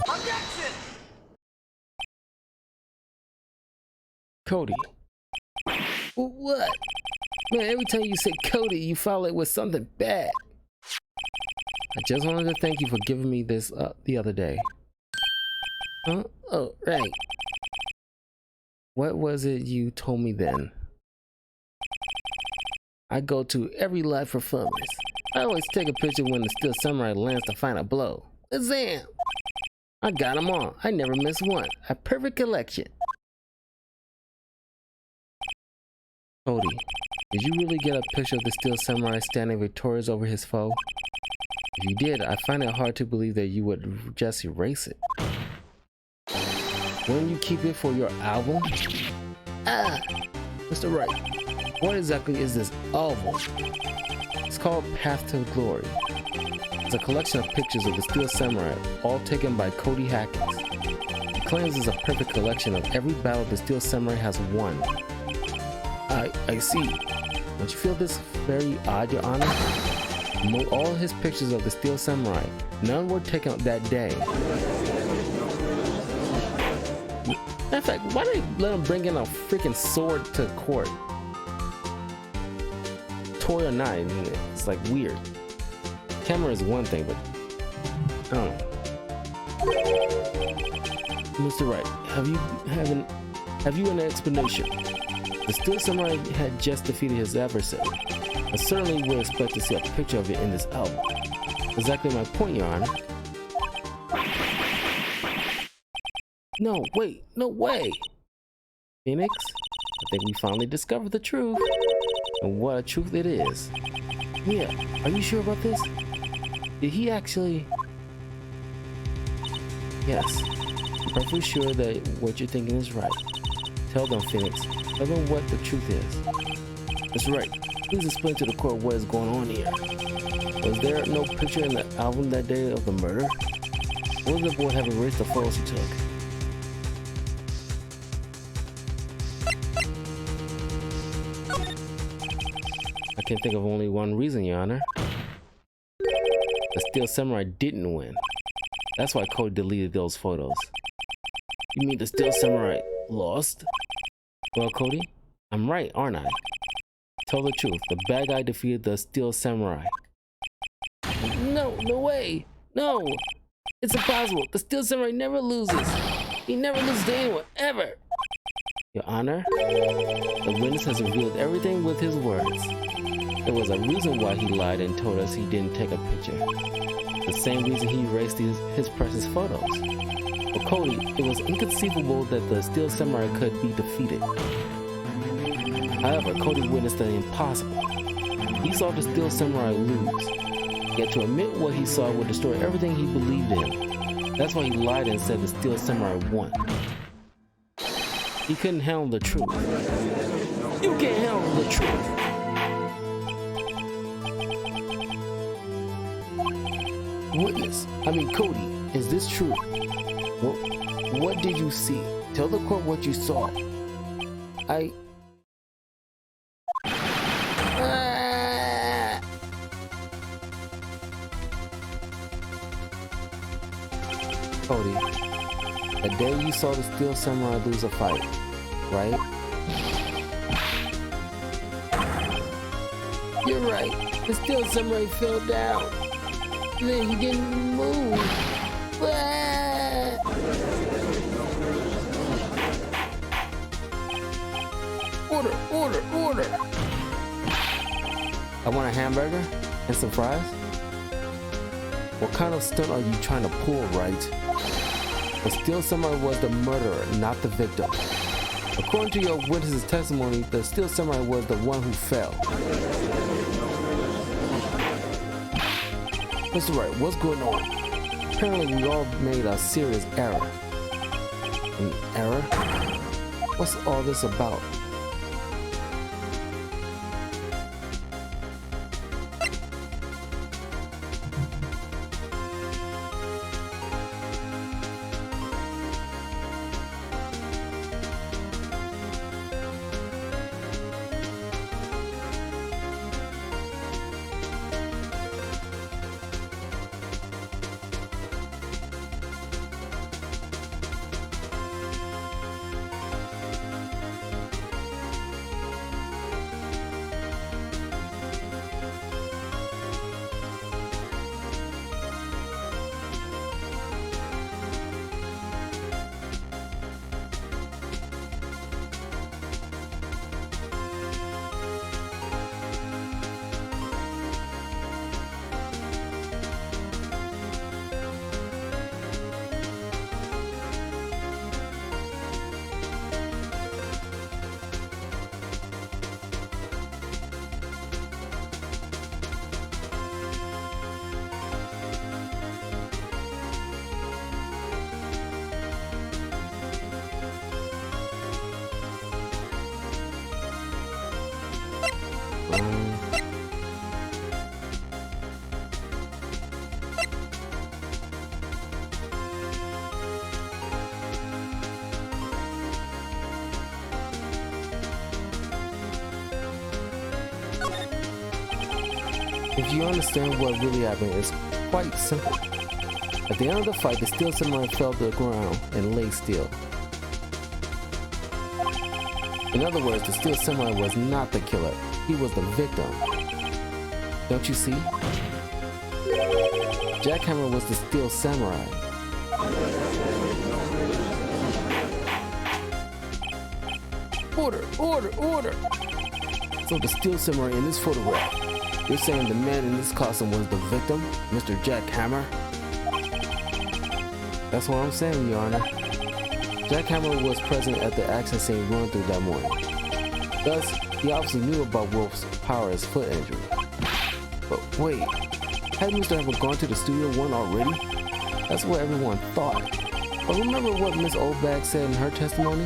Objection! Cody. What? Man, every time you say Cody, you follow it with something bad. I just wanted to thank you for giving me this the other day. Huh? Oh, right. What was it you told me then? I go to every live performance. I always take a picture when the steel samurai lands to find a blow. Zam! I got them all. I never miss one. A perfect collection. Cody, did you really get a picture of the steel samurai standing victorious over his foe? If you did, I find it hard to believe that you would just erase it. Wouldn't you keep it for your album? Mr. Wright, what exactly is this album? It's called Path to Glory. It's a collection of pictures of the Steel Samurai, all taken by Cody Hackins. He claims it's a perfect collection of every battle the Steel Samurai has won. I see. Don't you feel this very odd, Your Honor? Among all his pictures of the Steel Samurai, none were taken that day. Matter of fact, why did they let him bring in a freaking sword to court? Toy or not, it's like weird. Camera is one thing, but I don't know. Mr. Wright, have you an explanation? The Steel Samurai had just defeated his adversary. I certainly would expect to see a picture of it in this album. Exactly my point, Your Honor. No, wait, no way! Phoenix, I think we finally discovered the truth. And what a truth it is. Mia, are you sure about this? Did he actually... Yes, I'm perfectly sure that what you're thinking is right. Tell them, Phoenix. Tell them what the truth is. That's right. Please explain to the court what is going on here. Was there no picture in the album that day of the murder? Or would the boy have erased the photos he took? I can think of only one reason, Your Honor. The Steel Samurai didn't win. That's why Cody deleted those photos. You mean the Steel Samurai lost? Well, Cody, I'm right, aren't I? Tell the truth. The bad guy defeated the Steel Samurai. No, no way. No. It's impossible. The Steel Samurai never loses. He never loses to anyone, ever. Your Honor, the witness has revealed everything with his words. There was a reason why he lied and told us he didn't take a picture. The same reason he erased his precious photos. For Cody, it was inconceivable that the Steel Samurai could be defeated. However, Cody witnessed the impossible. He saw the Steel Samurai lose. Yet to admit what he saw would destroy everything he believed in. That's why he lied and said the Steel Samurai won. He couldn't handle the truth. You can't handle the truth. Witness, Cody, is this true? What did you see? Tell the court what you saw. Cody, the day you saw the Steel Samurai lose a fight, right? You're right. The Steel Samurai fell down. Then he didn't move. Order. I want a hamburger and some fries. What kind of stunt are you trying to pull, Wright? The Steel Samurai was the murderer, not the victim. According to your witness's testimony, the Steel Samurai was the one who fell. Mr. Wright, what's going on? Apparently we all made a serious error. An error? What's all this about? If you understand what really happened, it's quite simple. At the end of the fight, the Steel Samurai fell to the ground and lay still. In other words, the Steel Samurai was not the killer. He was the victim. Don't you see? Jackhammer was the Steel Samurai. Order! So the Steel Samurai in this photograph, you're saying the man in this costume was the victim, Mr. Jackhammer? That's what I'm saying, Your Honor. Jackhammer was present at the action scene run through that morning. Thus, he obviously knew about Wolf's power as foot injury. But wait, had Mr. Ever gone to the Studio One already? That's what everyone thought. But remember what Miss Oldbag said in her testimony?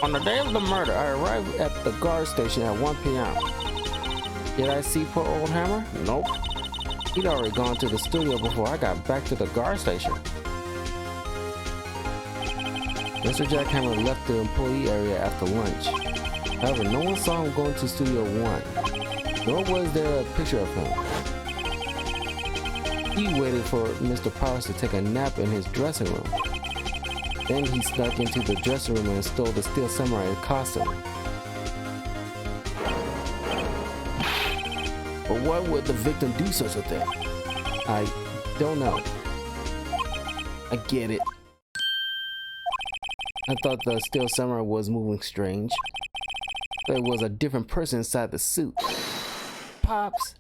On the day of the murder, I arrived at the guard station at 1 p.m. Did I see poor old Hammer? Nope. He'd already gone to the studio before I got back to the guard station. Mr. Jackhammer left the employee area after lunch. However, no one saw him going to Studio 1, nor was there a picture of him. He waited for Mr. Powers to take a nap in his dressing room. Then he snuck into the dressing room and stole the Steel Samurai costume. But why would the victim do such a thing? I don't know. I get it. I thought the Steel Samurai was moving strange. There was a different person inside the suit. Pops?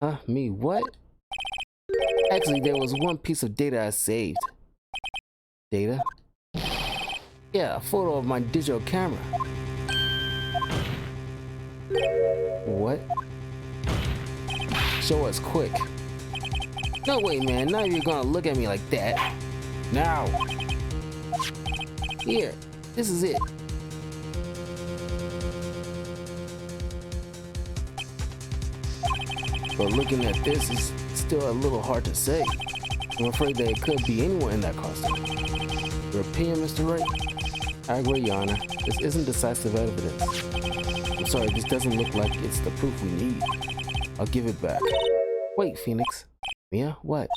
Huh? Me? What? Actually, there was one piece of data I saved. Data? Yeah, a photo of my digital camera. What? Show us quick. No way, man. Now you're gonna look at me like that. Now. Here, this is it. But looking at this is still a little hard to say. I'm afraid that it could be anyone in that costume. Your opinion, Mr. Wright? I agree, Your Honor. This isn't decisive evidence. I'm sorry, this doesn't look like it's the proof we need. I'll give it back. Wait, Phoenix. Mia, what?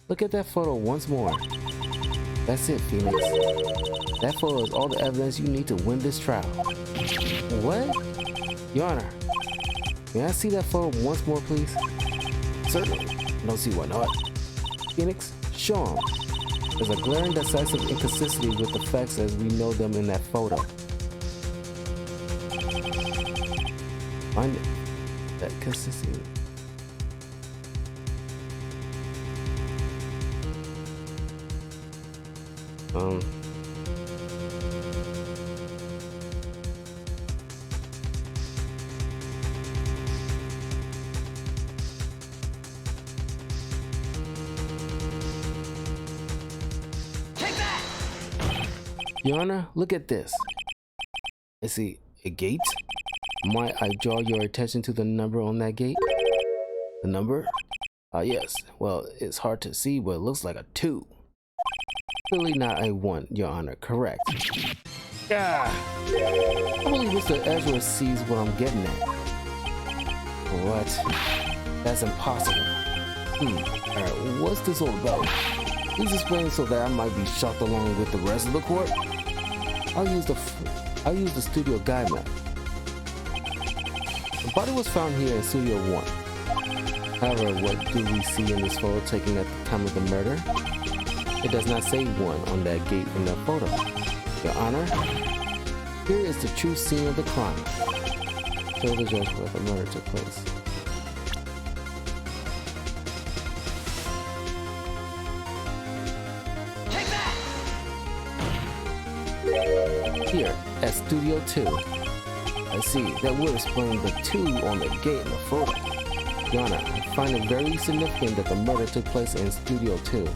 Look at that photo once more. That's it, Phoenix. That photo is all the evidence you need to win this trial. What? Your Honor, may I see that photo once more, please? Certainly. I don't see why not. Phoenix, show him. There's a glaring decisive inconsistency with the facts as we know them in that photo. Find it. That consistency. Your Honor, look at this. I see a gate. Might I draw your attention to the number on that gate? The number? Yes. Well, it's hard to see, but it looks like a 2. Clearly not a 1, Your Honor. Correct. Ah! I believe Mr. Ezra sees what I'm getting at. What? That's impossible. Alright, what's this all about? Please explain so that I might be shocked along with the rest of the court. I'll use the studio guide map. The body was found here in Studio 1. However, what do we see in this photo taken at the time of the murder? It does not say 1 on that gate in that photo. Your Honor, here is the true scene of the crime. Show the judge where the murder took place. Here, at Studio 2. I see, that would explain the 2 on the gate in the photo. Your Honor, I find it very significant that the murder took place in Studio 2.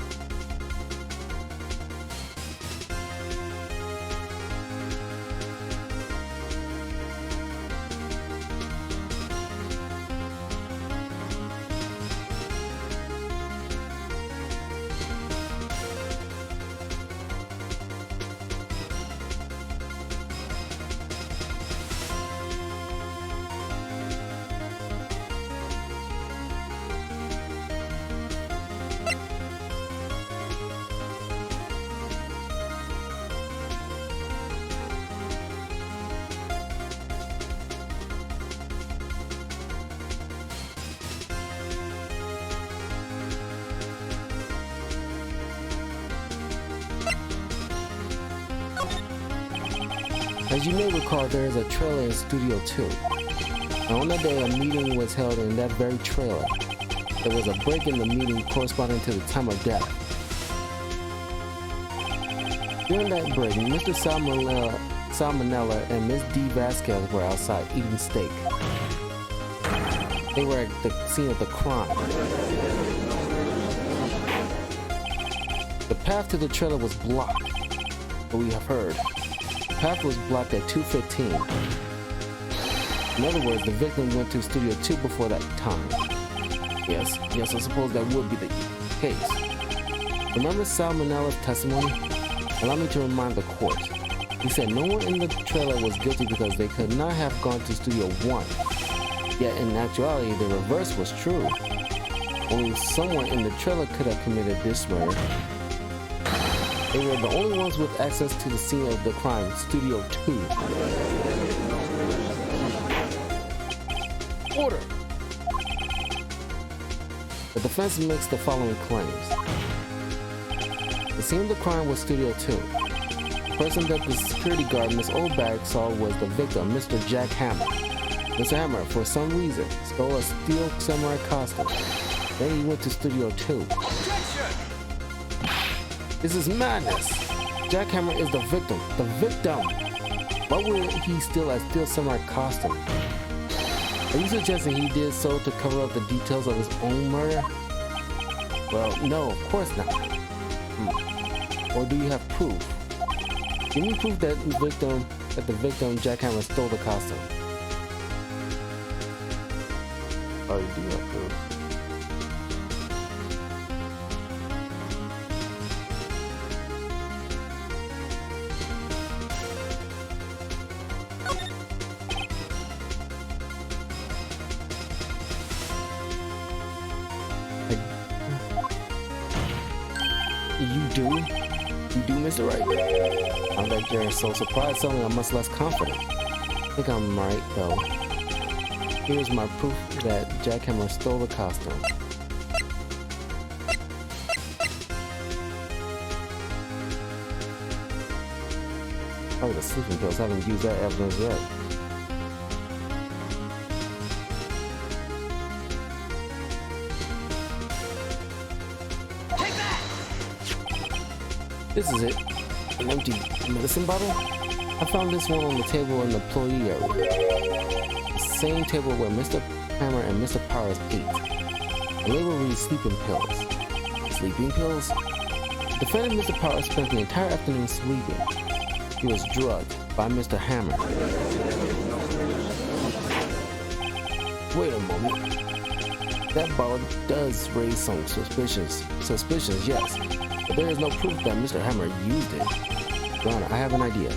As you may recall, there is a trailer in Studio 2. And on that day, a meeting was held in that very trailer. There was a break in the meeting corresponding to the time of death. During that break, Mr. Salmonella and Miss D. Vasquez were outside eating steak. They were at the scene of the crime. The path to the trailer was blocked, but we have heard. The path was blocked at 2:15. In other words, the victim went to Studio 2 before that time. Yes, I suppose that would be the case. Remember Salmonella's testimony? Allow me to remind the court. He said no one in the trailer was guilty because they could not have gone to Studio 1. Yet in actuality, the reverse was true. Only someone in the trailer could have committed this murder. They were the only ones with access to the scene of the crime, Studio 2. Order! The defense makes the following claims. The scene of the crime was Studio 2. The person that the security guard, Miss Oldbag, saw was the victim, Mr. Jack Hammer. Mr. Hammer, for some reason, stole a steel samurai costume. Then he went to Studio 2. This is madness! Jack Hammer is the victim. The victim! Why would he steal a steel samurai costume? Are you suggesting he did so to cover up the details of his own murder? Well, no, of course not. Or do you have proof? Give me proof that the victim, Jack Hammer, stole the costume. Oh, you do have proof. You do, Mr. Wright? I'm that you're so surprised, suddenly I'm much less confident. I think I'm right, though. Here's my proof that Jack Hammer stole the costume. Oh, the sleeping pills. I haven't used that evidence yet. This is it. An empty medicine bottle? I found this one on the table in the employee area. The same table where Mr. Hammer and Mr. Powers ate. The label reads sleeping pills. Sleeping pills? The defendant, Mr. Powers, spent the entire afternoon sleeping. He was drugged by Mr. Hammer. Wait a moment. That bottle does raise some suspicions. Suspicions, yes. But there is no proof that Mr. Hammer used it. Your Honor, I have an idea.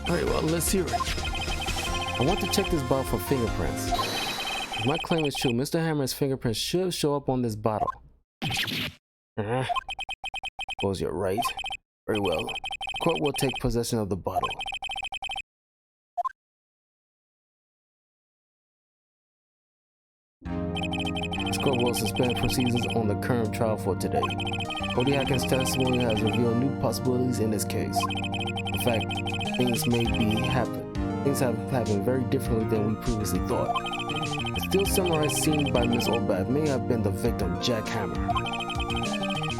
Alright, well, let's hear it. I want to check this bottle for fingerprints. If my claim is true, Mr. Hammer's fingerprints should show up on this bottle. Suppose you're right. Very well. Court will take possession of the bottle. This court will suspend proceedings on the current trial for today. Cody Atkins' testimony has revealed new possibilities in this case. In fact, things have happened very differently than we previously thought. The steel samurai seen by Miss Oldbag may have been the victim, Jack Hammer.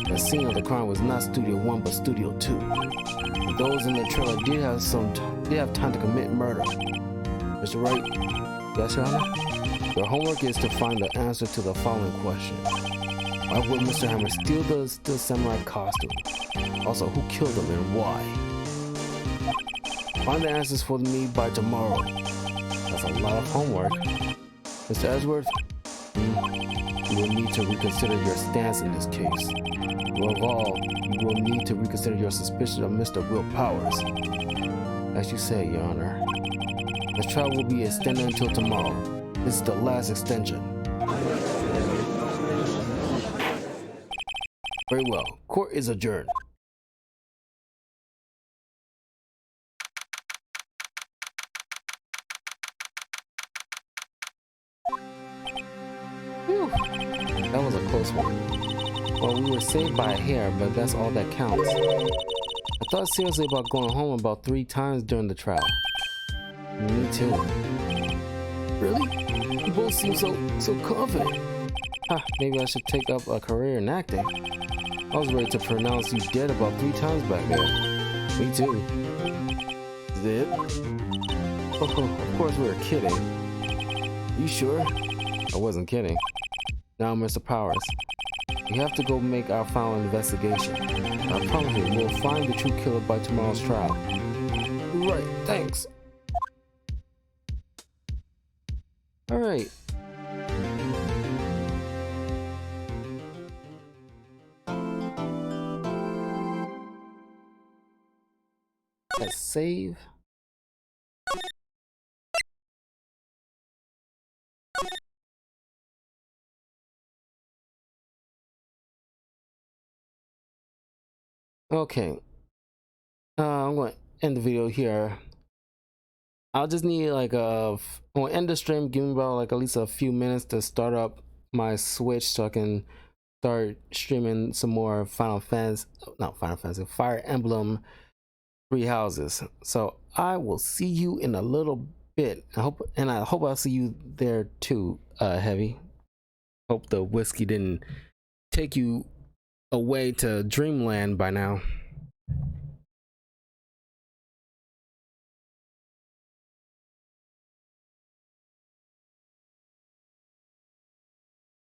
The scene of the crime was not Studio 1 but Studio 2. And those in the trailer did have time to commit murder. Mr. Wright? Yes, Your Honor? Your homework is to find the answer to the following question. Why would Mr. Hammer steal the steel samurai costume? Also, who killed him and why? Find the answers for me by tomorrow. That's a lot of homework. Mr. Edgeworth, You will need to reconsider your stance in this case. Above all, you will need to reconsider your suspicion of Mr. Will Powers. As you say, Your Honor, the trial will be extended until tomorrow. This is the last extension. Very well. Court is adjourned. Whew. That was a close one. Well, we were saved by a hair, but that's all that counts. I thought seriously about going home about 3 times during the trial. Me too. Really? You both seem so confident. Maybe I should take up a career in acting. I was ready to pronounce you dead about 3 times back there. Me too. Is it? Oh, of course we were kidding. You sure? I wasn't kidding. Now, Mr. Powers, we have to go make our final investigation. I promise you, we'll find the true killer by tomorrow's trial. Right, thanks. Alright. Let's save. Okay. I'm going to end the video here. I'll just need like I'm going to end the stream. Give me about like at least a few minutes to start up my Switch so I can start streaming some more Fire Emblem 3 Houses. So I will see you in a little bit. I hope I'll see you there too, Heavy. Hope the whiskey didn't take you away to dreamland by now.